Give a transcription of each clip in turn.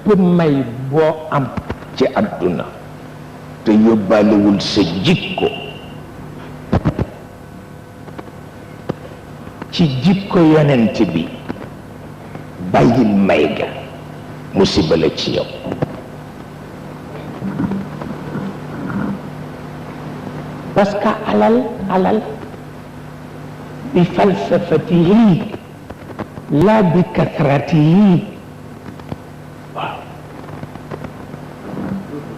bépp may boo am ci àdduna te yóbbaalewul sa jikko ci jikko yonent bi bàyyil may ga musiba la ci yow parce que alal bi falsafatihi la bi kasratihi waaw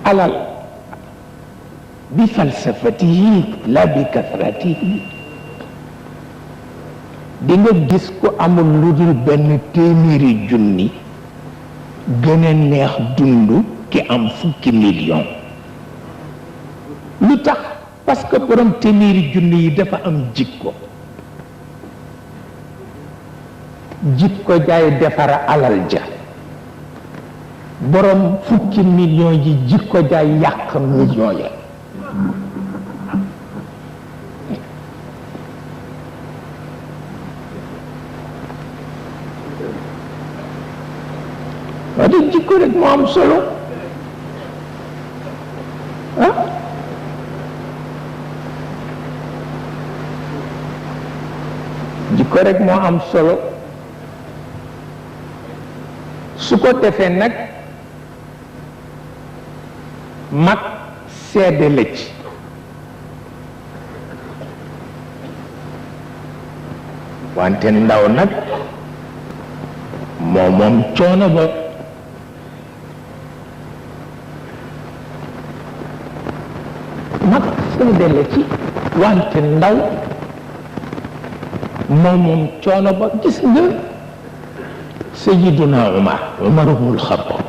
alal bi falsafatihi la bi kasratihi di nga gis ko amul lu dul benn téeméeri junni gën a neex dund ki am fukki million lu tax parce que borom téeméeri junni yi dafa am jikko jaay defara alal ja borom fukki million yi jikko jaay yàq million ya waa de jikko rek moo am solo jikko rek moo am solo su ko defee nag mag seede la ci wante ndaw nag moom coono ba mag seede la ci wante ndaw moom coono ba gis nga Sayyiduna Umar ibnul Xattaab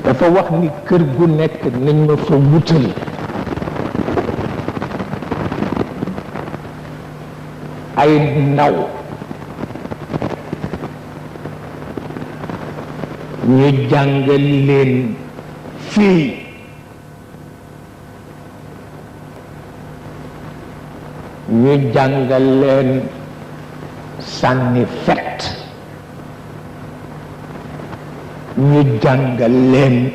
dafa wax ni kër gu nekk nañ ma fa wutal ay ndaw ñu jàngal leen fii ñu jàngal leen sànni fet ñu jàngal leen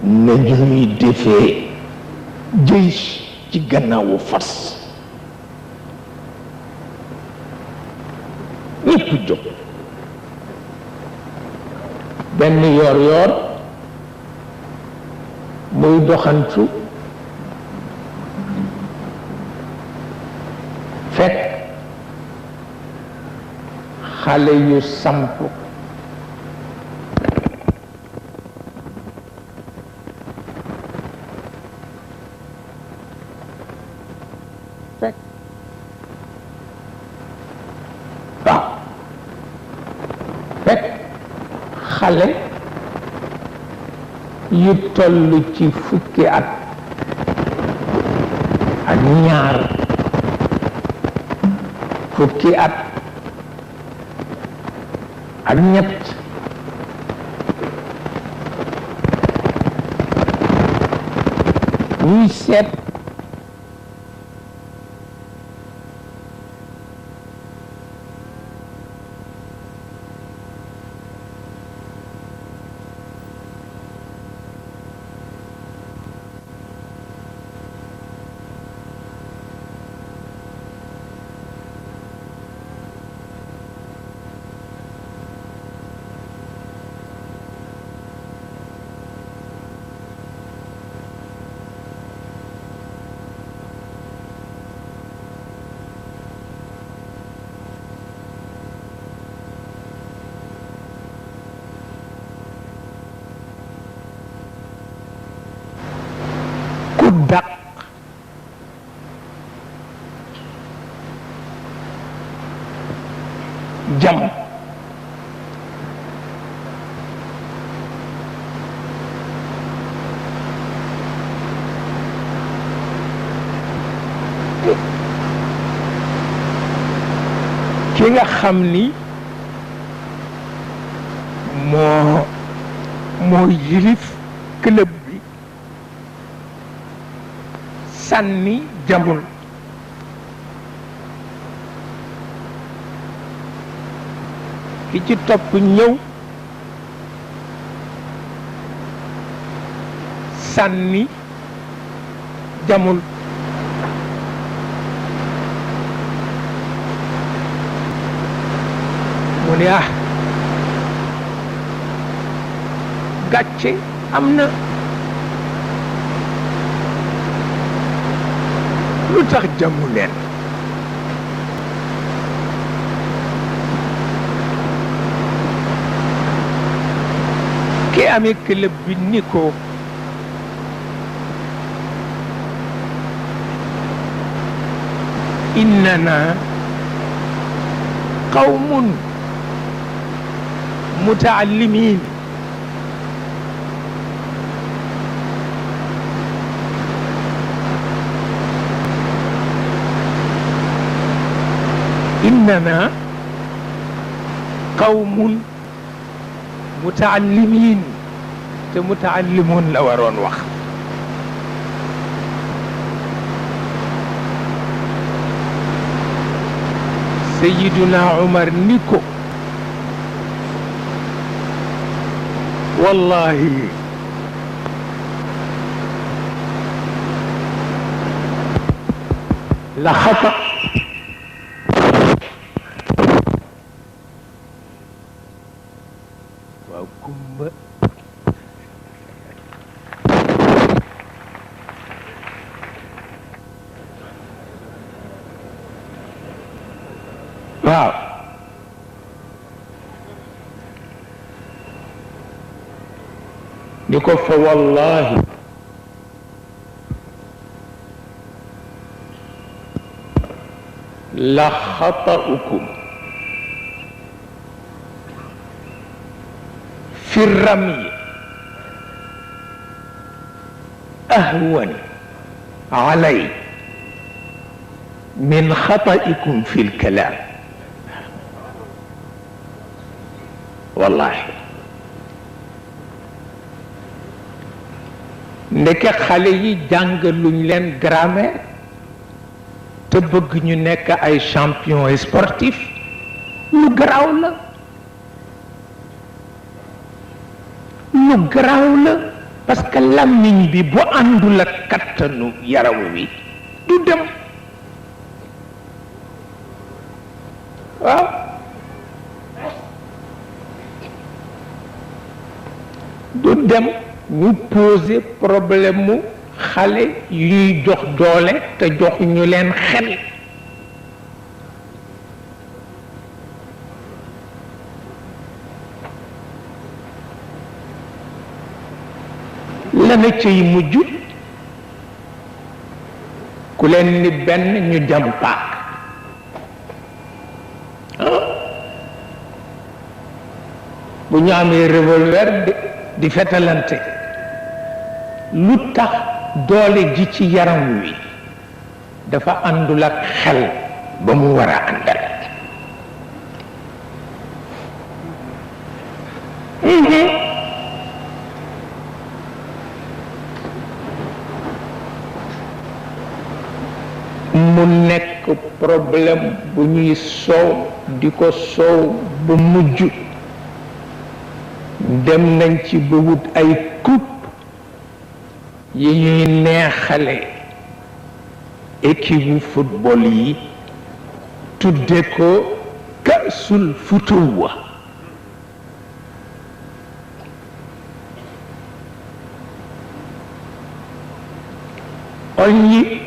na ñuy defee jëy ci gannaawu fas ñépp jóg benn yoor muy doxantu fekk xale yu samp fekk waaw fekk xale yu toll ci fukki at ak ñaar fukki at ak ñett ñuy seet dàq jam ki nga xam ni moo yilif club bi sànni jamul ki ci topp ñëw sànni jamul mu ne gàcce am na lu tax jamu leen ki amee club bi ni ko innana qawmun mutaallimin innana qawmun mutaallimin te mutaallimun la waroon wax Sayyiduna Umar ni ko wallahi la xata waaw kumba waaw ni ko fa wallahi la xata'ukum fi rami ahwan alay min xata'ikum fi lkalaam wallahi ndeke xale yi jàngaluñ leen grammaire te bëgg ñu nekk ay champion sportif lu garaaw la lu garaaw la parce que làmmiñ bi bu àndul ak kattanu yaram wi du dem waaw du dem ñu poser problème mu xale yuy jox doole te jox ñu leen xel lana ciy mujj ku leen ni benn ñu jam paak bu ñu amee revolver di fetalante lu tax doole ji ci yaram wi dafa àndul ak xel ba mu war a àndal mu nekk problème bu ñuy soow di ko soow ba mujj dem nañ ci ba wut ay coupe yi ñuy neexale équipe bu football yi tudde ko kasul futuwa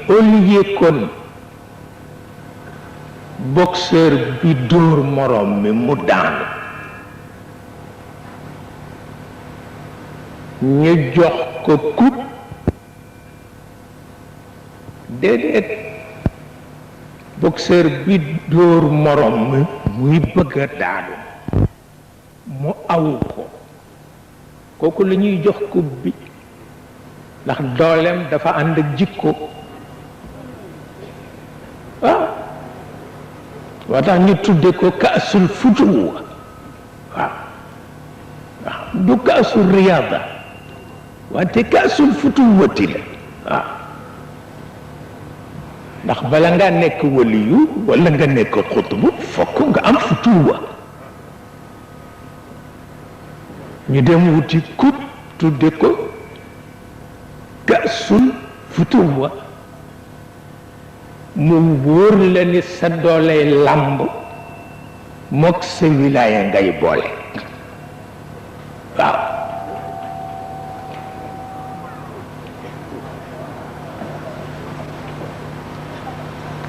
Olivier kon boxeur bi dóor morom mi mu daanu ñu jox ko coupe déedéet boxeur bi dóor morom mi muy bëgg a daanu mu awu ko kooku la ñuy jox coupe bi ndax dooleem dafa ànd ak jikko waaw waa tax ñu tudde ko kaasul futuwa waaw waaw du kaasul riyaada wante kaasul futuwati la waaw ndax bala nga nekk waliyu wala nga nekk xutbu fokk nga am futuwa ñu dem wuti kut tudde ko Kaasul Futuwa mu wóor la ni sa dooley làmb mook sa wilaaya ngay boole waaw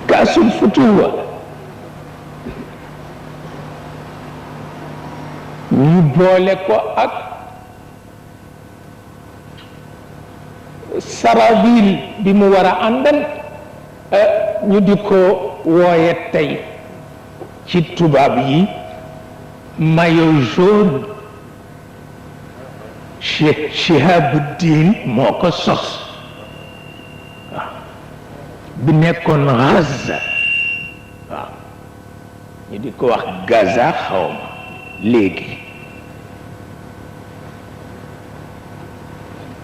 Kaasul Futuwa ñu boole ko ak sarabil bi mu war a àndal ñu di ko wooye tey ci tubaab yi maillot jaune Shihabuddin moo ko sos waaw bi nekkoon Gaza waaw ñu di ko wax Gaza xawma léegi